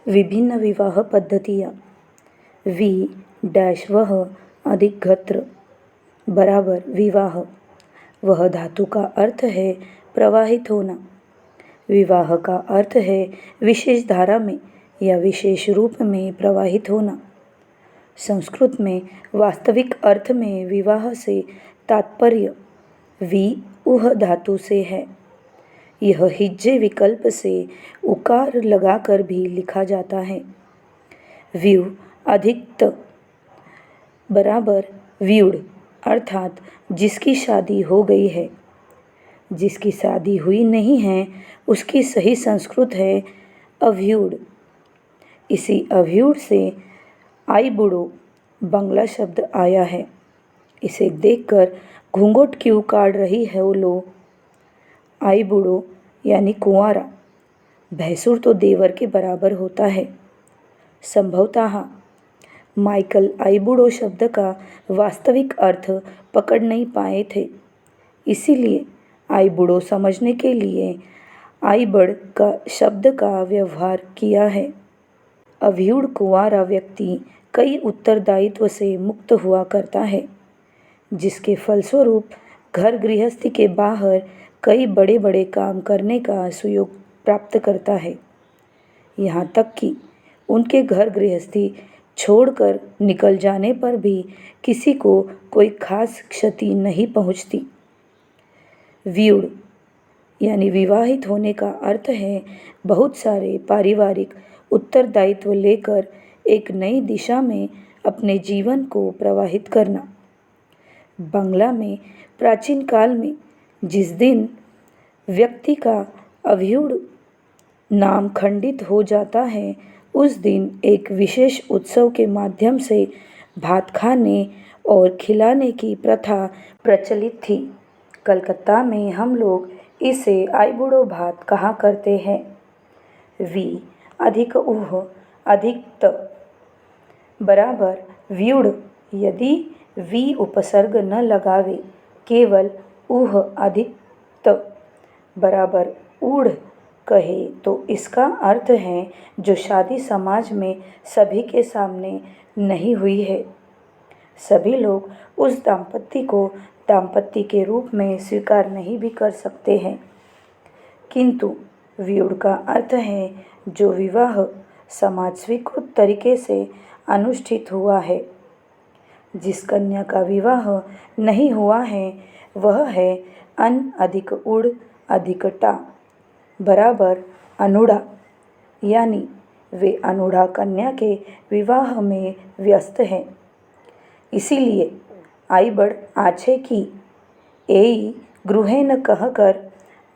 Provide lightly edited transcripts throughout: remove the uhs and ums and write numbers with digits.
विभिन्न विवाह पद्धतियाँ। वि डैश वह अधिक घत्र बराबर विवाह। वह धातु का अर्थ है प्रवाहित होना। विवाह का अर्थ है विशेष धारा में या विशेष रूप में प्रवाहित होना। संस्कृत में वास्तविक अर्थ में विवाह से तात्पर्य वि उह धातु से है। यह हिज्जे विकल्प से उकार लगाकर भी लिखा जाता है। व्यू अधिक बराबर व्यूड अर्थात जिसकी शादी हो गई है। जिसकी शादी हुई नहीं है उसकी सही संस्कृत है अव्यूड। इसी अव्यूड से आई बुड़ो बंगला शब्द आया है। इसे देखकर घूंघट क्यों काढ़ रही है वो लो। आई बुड़ो यानी कुंवारा। भैंसुर तो देवर के बराबर होता है। संभवतः माइकल आईबुड़ो शब्द का वास्तविक अर्थ पकड़ नहीं पाए थे, इसीलिए आईबुड़ो समझने के लिए आईबड़ का शब्द का व्यवहार किया है। अव्यूढ़ कुंवारा व्यक्ति कई उत्तरदायित्व से मुक्त हुआ करता है, जिसके फलस्वरूप घर गृहस्थी के बाहर कई बड़े बड़े काम करने का सुयोग प्राप्त करता है। यहाँ तक कि उनके घर गृहस्थी छोड़कर निकल जाने पर भी किसी को कोई खास क्षति नहीं पहुँचती। व्यूढ़ यानी विवाहित होने का अर्थ है बहुत सारे पारिवारिक उत्तरदायित्व लेकर एक नई दिशा में अपने जीवन को प्रवाहित करना। बांग्ला में प्राचीन काल में जिस दिन व्यक्ति का अव्यूढ़ नाम खंडित हो जाता है उस दिन एक विशेष उत्सव के माध्यम से भात खाने और खिलाने की प्रथा प्रचलित थी। कलकत्ता में हम लोग इसे आईबुड़ो भात कहा करते हैं। वि अधिक उह अधिक त बराबर व्यूढ़। यदि वि उपसर्ग न लगावे केवल उह अधिक त बराबर ऊढ़ कहे तो इसका अर्थ है जो शादी समाज में सभी के सामने नहीं हुई है। सभी लोग उस दाम्पत्य को दाम्पत्य के रूप में स्वीकार नहीं भी कर सकते हैं, किंतु व्यूढ़ का अर्थ है जो विवाह समाज स्वीकृत तरीके से अनुष्ठित हुआ है। जिस कन्या का विवाह नहीं हुआ है वह है अन अधिक उड़ अधिक टा बराबर अनुड़ा, यानी वे अनुड़ा कन्या के विवाह में व्यस्त हैं। इसीलिए आईबड़ आछे की एई गृहे न कहकर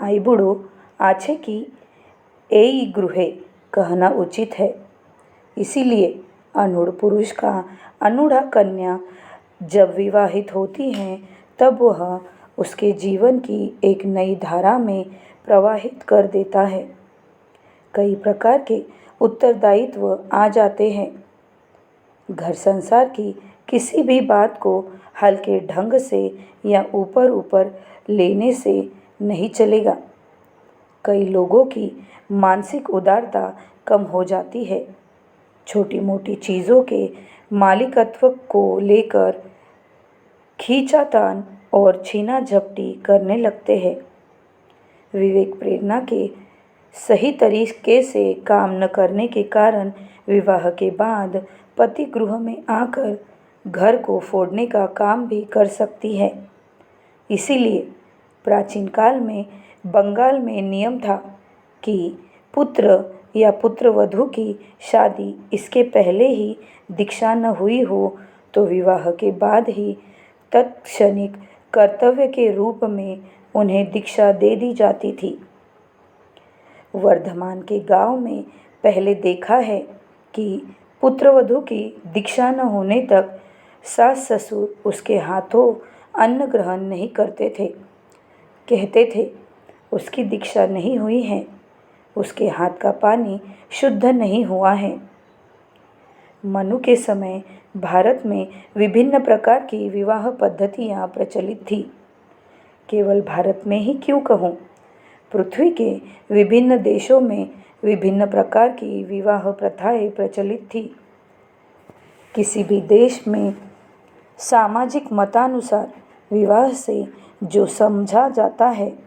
आईबुड़ो आछे की एई गृहे कहना उचित है। इसीलिए अनूढ़ पुरुष का अनूढ़ा कन्या जब विवाहित होती है तब वह उसके जीवन की एक नई धारा में प्रवाहित कर देता है। कई प्रकार के उत्तरदायित्व आ जाते हैं। घर संसार की किसी भी बात को हल्के ढंग से या ऊपर ऊपर लेने से नहीं चलेगा। कई लोगों की मानसिक उदारता कम हो जाती है। छोटी मोटी चीज़ों के मालिकत्व को लेकर खींचातान और छीना झपटी करने लगते हैं। विवेक प्रेरणा के सही तरीके से काम न करने के कारण विवाह के बाद पति गृह में आकर घर को फोड़ने का काम भी कर सकती है। इसीलिए प्राचीन काल में बंगाल में नियम था कि पुत्र या पुत्रवधू की शादी इसके पहले ही दीक्षा न हुई हो तो विवाह के बाद ही तत्क्षणिक कर्तव्य के रूप में उन्हें दीक्षा दे दी जाती थी। वर्धमान के गांव में पहले देखा है कि पुत्रवधू की दीक्षा न होने तक सास ससुर उसके हाथों अन्न ग्रहण नहीं करते थे। कहते थे उसकी दीक्षा नहीं हुई है, उसके हाथ का पानी शुद्ध नहीं हुआ है। मनु के समय भारत में विभिन्न प्रकार की विवाह पद्धतियाँ प्रचलित थी। केवल भारत में ही क्यों कहूँ, पृथ्वी के विभिन्न देशों में विभिन्न प्रकार की विवाह प्रथाएं प्रचलित थी। किसी भी देश में सामाजिक मतानुसार विवाह से जो समझा जाता है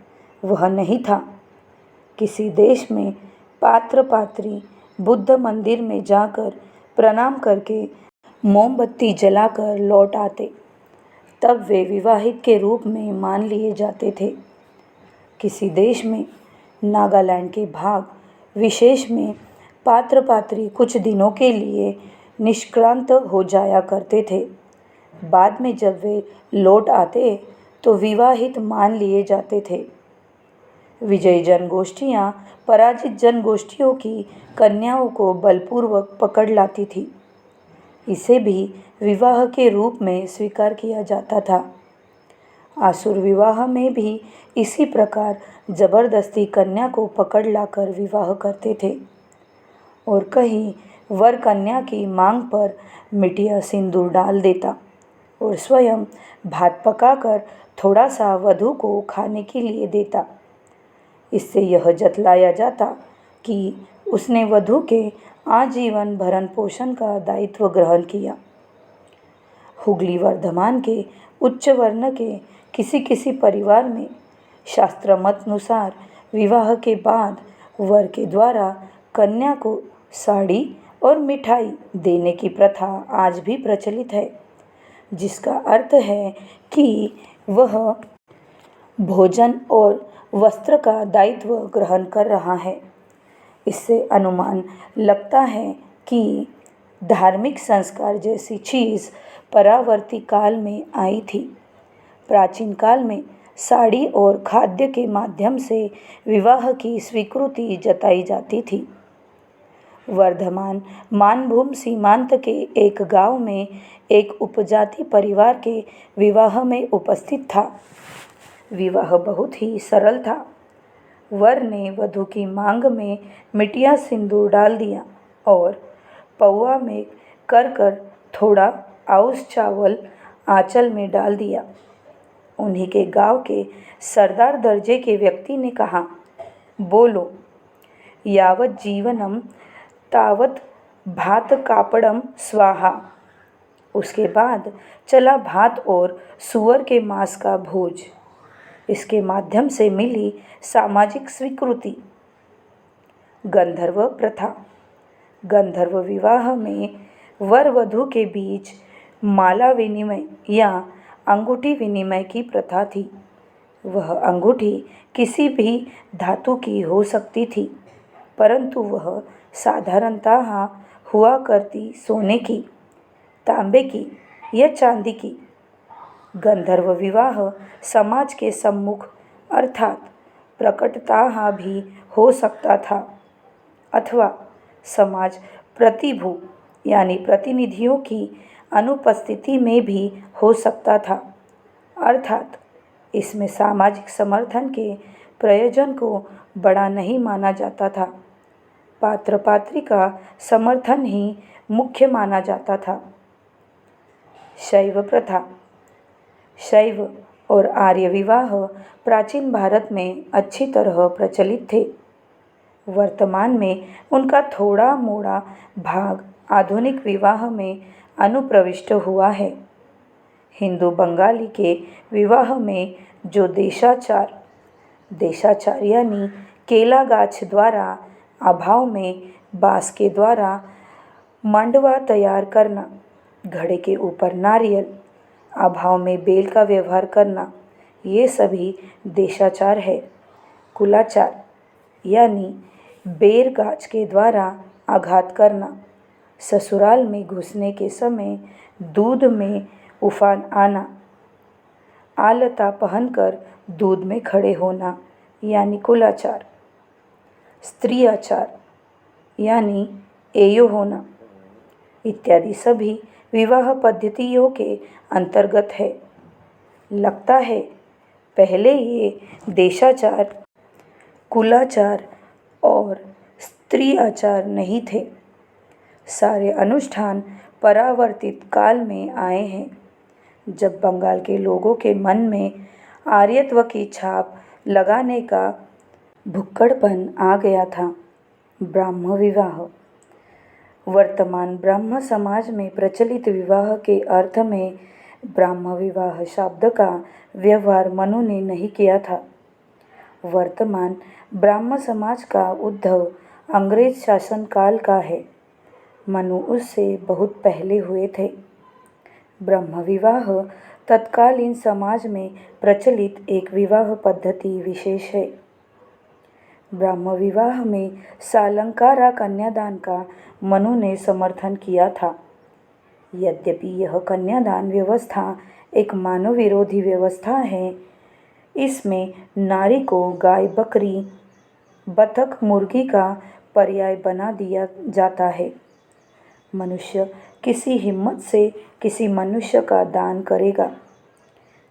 वह नहीं था। किसी देश में पात्र पात्री बुद्ध मंदिर में जाकर प्रणाम करके मोमबत्ती जलाकर लौट आते, तब वे विवाहित के रूप में मान लिए जाते थे। किसी देश में नागालैंड के भाग विशेष में पात्र पात्री कुछ दिनों के लिए निष्क्रांत हो जाया करते थे। बाद में जब वे लौट आते तो विवाहित मान लिए जाते थे। विजयी जनगोष्ठियाँ पराजित जनगोष्ठियों की कन्याओं को बलपूर्वक पकड़ लाती थी। इसे भी विवाह के रूप में स्वीकार किया जाता था। आसुर विवाह में भी इसी प्रकार जबरदस्ती कन्या को पकड़ लाकर विवाह करते थे और कहीं वर कन्या की मांग पर मिठिया सिंदूर डाल देता और स्वयं भात पकाकर थोड़ा सा वधू को खाने के लिए देता। इससे यह जतलाया जाता कि उसने वधू के आजीवन भरण पोषण का दायित्व ग्रहण किया। हुगली वर्धमान के उच्च वर्ण के किसी किसी परिवार में शास्त्र मत अनुसार विवाह के बाद वर के द्वारा कन्या को साड़ी और मिठाई देने की प्रथा आज भी प्रचलित है, जिसका अर्थ है कि वह भोजन और वस्त्र का दायित्व ग्रहण कर रहा है। इससे अनुमान लगता है कि धार्मिक संस्कार जैसी चीज़ परावर्ती काल में आई थी। प्राचीन काल में साड़ी और खाद्य के माध्यम से विवाह की स्वीकृति जताई जाती थी। वर्धमान मानभूम सीमांत के एक गांव में एक उपजाति परिवार के विवाह में उपस्थित था। विवाह बहुत ही सरल था। वर ने वधू की मांग में मिठिया सिंदूर डाल दिया और पौआ में कर थोड़ा आउस चावल आंचल में डाल दिया। उन्हीं के गांव के सरदार दर्जे के व्यक्ति ने कहा, बोलो, यावत जीवनम तावत भात कापड़म स्वाहा। उसके बाद चला भात और सुअर के मांस का भोज। इसके माध्यम से मिली सामाजिक स्वीकृति। गंधर्व प्रथा। गंधर्व विवाह में वर वधू के बीच माला विनिमय या अंगूठी विनिमय की प्रथा थी। वह अंगूठी किसी भी धातु की हो सकती थी, परंतु वह साधारणतः हुआ करती सोने की, तांबे की या चांदी की। गंधर्व विवाह समाज के सम्मुख अर्थात प्रकटतः भी हो सकता था अथवा समाज प्रतिभू यानी प्रतिनिधियों की अनुपस्थिति में भी हो सकता था, अर्थात इसमें सामाजिक समर्थन के प्रयोजन को बड़ा नहीं माना जाता था। पात्र पात्री का समर्थन ही मुख्य माना जाता था। शैव प्रथा। शैव और आर्य विवाह प्राचीन भारत में अच्छी तरह प्रचलित थे। वर्तमान में उनका थोड़ा मोड़ा भाग आधुनिक विवाह में अनुप्रविष्ट हुआ है। हिंदू बंगाली के विवाह में जो देशाचार यानी केला गाछ द्वारा अभाव में बांस के द्वारा मांडवा तैयार करना, घड़े के ऊपर नारियल, अभाव में बेल का व्यवहार करना, ये सभी देशाचार है। कुलाचार यानी बेर गाछ के द्वारा आघात करना, ससुराल में घुसने के समय दूध में उफान आना, आलता पहनकर दूध में खड़े होना यानी कुलाचार। स्त्री आचार यानी एयो होना इत्यादि सभी विवाह पद्धतियों के अंतर्गत है। लगता है पहले ये देशाचार, कुलाचार और स्त्री आचार नहीं थे। सारे अनुष्ठान परावर्तित काल में आए हैं, जब बंगाल के लोगों के मन में आर्यत्व की छाप लगाने का भुक्कड़पन आ गया था। ब्राह्म विवाह। वर्तमान ब्राह्म समाज में प्रचलित विवाह के अर्थ में ब्राह्म विवाह शब्द का व्यवहार मनु ने नहीं किया था। वर्तमान ब्राह्म समाज का उद्भव अंग्रेज शासन काल का है। मनु उससे बहुत पहले हुए थे। ब्रह्म विवाह तत्कालीन समाज में प्रचलित एक विवाह पद्धति विशेष है। ब्रह्म विवाह में सालंकारा कन्यादान का मनु ने समर्थन किया था। यद्यपि यह कन्यादान व्यवस्था एक मानव विरोधी व्यवस्था है, इसमें नारी को गाय, बकरी, बतख, मुर्गी का पर्याय बना दिया जाता है। मनुष्य किसी हिम्मत से किसी मनुष्य का दान करेगा।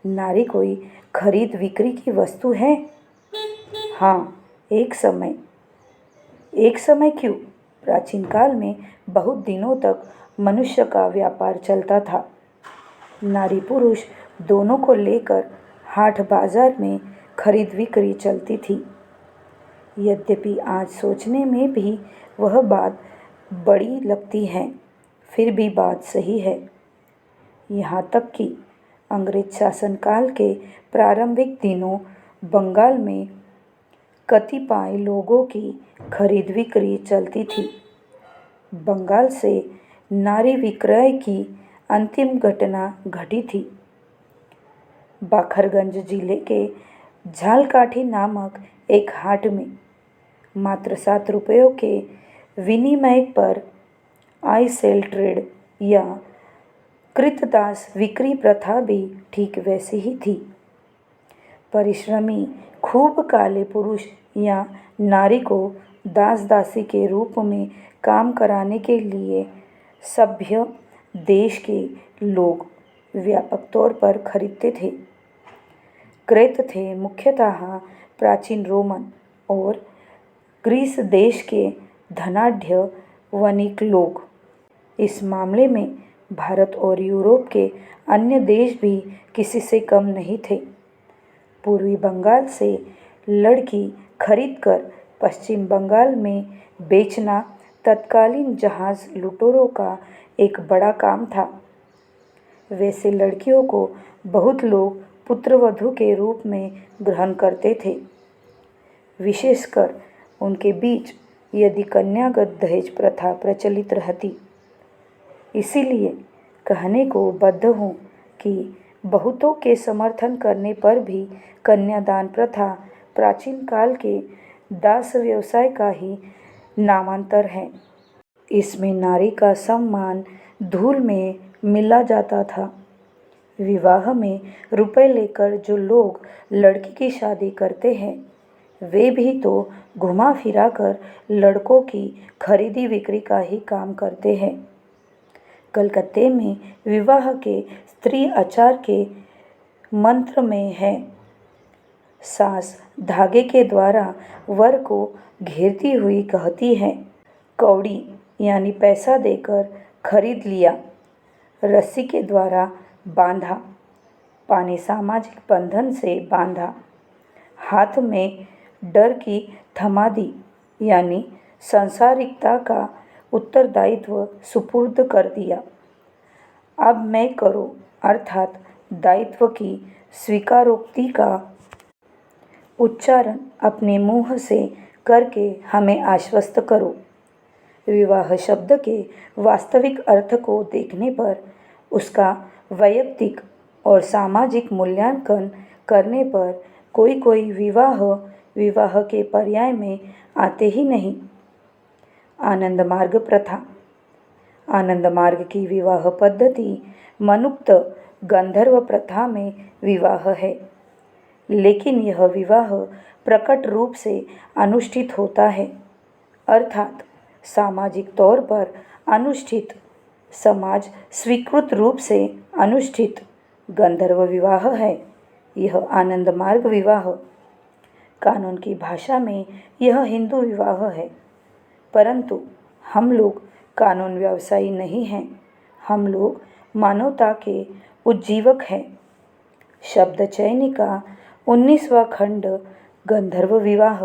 नारी कोई खरीद बिक्री की वस्तु है? हाँ, एक समय क्यों, प्राचीन काल में बहुत दिनों तक मनुष्य का व्यापार चलता था। नारी पुरुष दोनों को लेकर हाट बाजार में खरीद बिक्री चलती थी। यद्यपि आज सोचने में भी वह बात बड़ी लगती है, फिर भी बात सही है। यहाँ तक कि अंग्रेज शासनकाल के प्रारंभिक दिनों बंगाल में कतिपय लोगों की खरीद बिक्री चलती थी। बंगाल से नारी विक्रय की अंतिम घटना घटी थी। बाखरगंज जिले के झालकाठी नामक एक हाट में मात्र 7 रुपयों के विनिमय पर आई सेल ट्रेड या कृतदास विक्री प्रथा भी ठीक वैसी ही थी। परिश्रमी खूब काले पुरुष या नारी को दास दासी के रूप में काम कराने के लिए सभ्य देश के लोग व्यापक तौर पर खरीदते थे। क्रेत थे मुख्यतः प्राचीन रोमन और ग्रीस देश के धनाढ्य वणिक लोग। इस मामले में भारत और यूरोप के अन्य देश भी किसी से कम नहीं थे। पूर्वी बंगाल से लड़की खरीदकर पश्चिम बंगाल में बेचना तत्कालीन जहाज लुटेरों का एक बड़ा काम था। वैसे लड़कियों को बहुत लोग पुत्रवधू के रूप में ग्रहण करते थे, विशेषकर उनके बीच यदि कन्यागत दहेज प्रथा प्रचलित रहती। इसीलिए कहने को बद्ध हूँ कि बहुतों के समर्थन करने पर भी कन्यादान प्रथा प्राचीन काल के दास व्यवसाय का ही नामांतर है। इसमें नारी का सम्मान धूल में मिला जाता था। विवाह में रुपए लेकर जो लोग लड़की की शादी करते हैं, वे भी तो घुमा फिरा कर लड़कों की खरीदी बिक्री का ही काम करते हैं। कलकत्ते में विवाह के स्त्री आचार के मंत्र में है, सास धागे के द्वारा वर को घेरती हुई कहती है, कौड़ी यानी पैसा देकर खरीद लिया, रस्सी के द्वारा बांधा, पानी सामाजिक बंधन से बांधा, हाथ में डर की थमादी यानी सांसारिकता का उत्तरदायित्व सुपुर्द कर दिया। अब मैं करो अर्थात दायित्व की स्वीकारोक्ति का उच्चारण अपने मुंह से करके हमें आश्वस्त करो। विवाह शब्द के वास्तविक अर्थ को देखने पर, उसका वैयक्तिक और सामाजिक मूल्यांकन करने पर कोई विवाह के पर्याय में आते ही नहीं। आनंद मार्ग प्रथा। आनंद मार्ग की विवाह पद्धति मनुक्त गंधर्व प्रथा में विवाह है, लेकिन यह विवाह प्रकट रूप से अनुष्ठित होता है, अर्थात सामाजिक तौर पर अनुष्ठित, समाज स्वीकृत रूप से अनुष्ठित गंधर्व विवाह है। यह आनंद मार्ग विवाह। कानून की भाषा में यह हिंदू विवाह है, परंतु हम लोग कानून व्यवसायी नहीं हैं, हम लोग मानवता के उज्जीवक हैं। शब्द चयनी का 19वां खंड गंधर्व विवाह।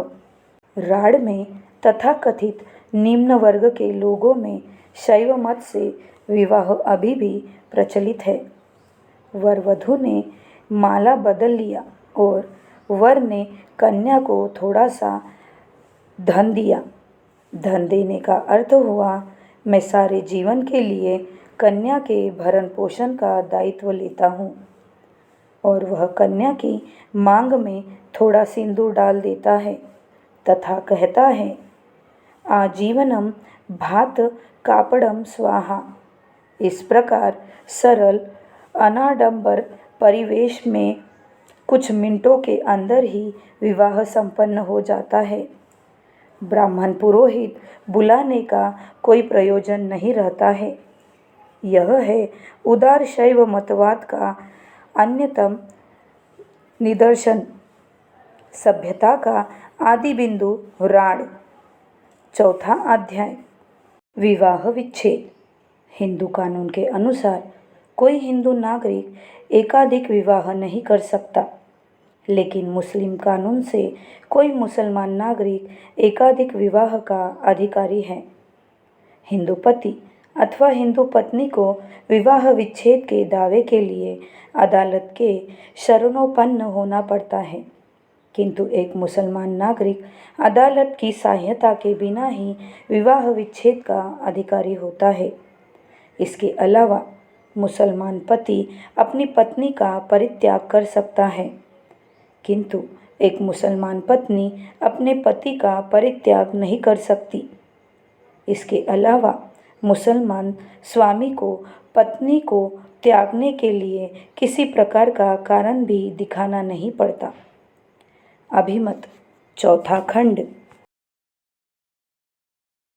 राड़ में तथाकथित निम्न वर्ग के लोगों में शैव मत से विवाह अभी भी प्रचलित है। वर वधू ने माला बदल लिया और वर ने कन्या को थोड़ा सा धन दिया। धन देने का अर्थ हुआ, मैं सारे जीवन के लिए कन्या के भरण पोषण का दायित्व लेता हूँ। और वह कन्या की मांग में थोड़ा सिंदूर डाल देता है तथा कहता है, आजीवनम भात कापड़म स्वाहा। इस प्रकार सरल अनाडंबर परिवेश में कुछ मिनटों के अंदर ही विवाह संपन्न हो जाता है। ब्राह्मण पुरोहित बुलाने का कोई प्रयोजन नहीं रहता है। यह है उदार शैव मतवाद का अन्यतम निदर्शन। सभ्यता का आदि बिंदु राड। चौथा अध्याय, विवाह विच्छेद। हिंदू कानून के अनुसार कोई हिंदू नागरिक एकाधिक विवाह नहीं कर सकता, लेकिन मुस्लिम कानून से कोई मुसलमान नागरिक एकाधिक विवाह का अधिकारी है। हिंदू पति अथवा हिंदू पत्नी को विवाह विच्छेद के दावे के लिए अदालत के शरणोपन्न होना पड़ता है, किंतु एक मुसलमान नागरिक अदालत की सहायता के बिना ही विवाह विच्छेद का अधिकारी होता है। इसके अलावा मुसलमान पति अपनी पत्नी का परित्याग कर सकता है, किंतु एक मुसलमान पत्नी अपने पति का परित्याग नहीं कर सकती। इसके अलावा मुसलमान स्वामी को पत्नी को त्यागने के लिए किसी प्रकार का कारण भी दिखाना नहीं पड़ता। अभिमत चौथा खंड।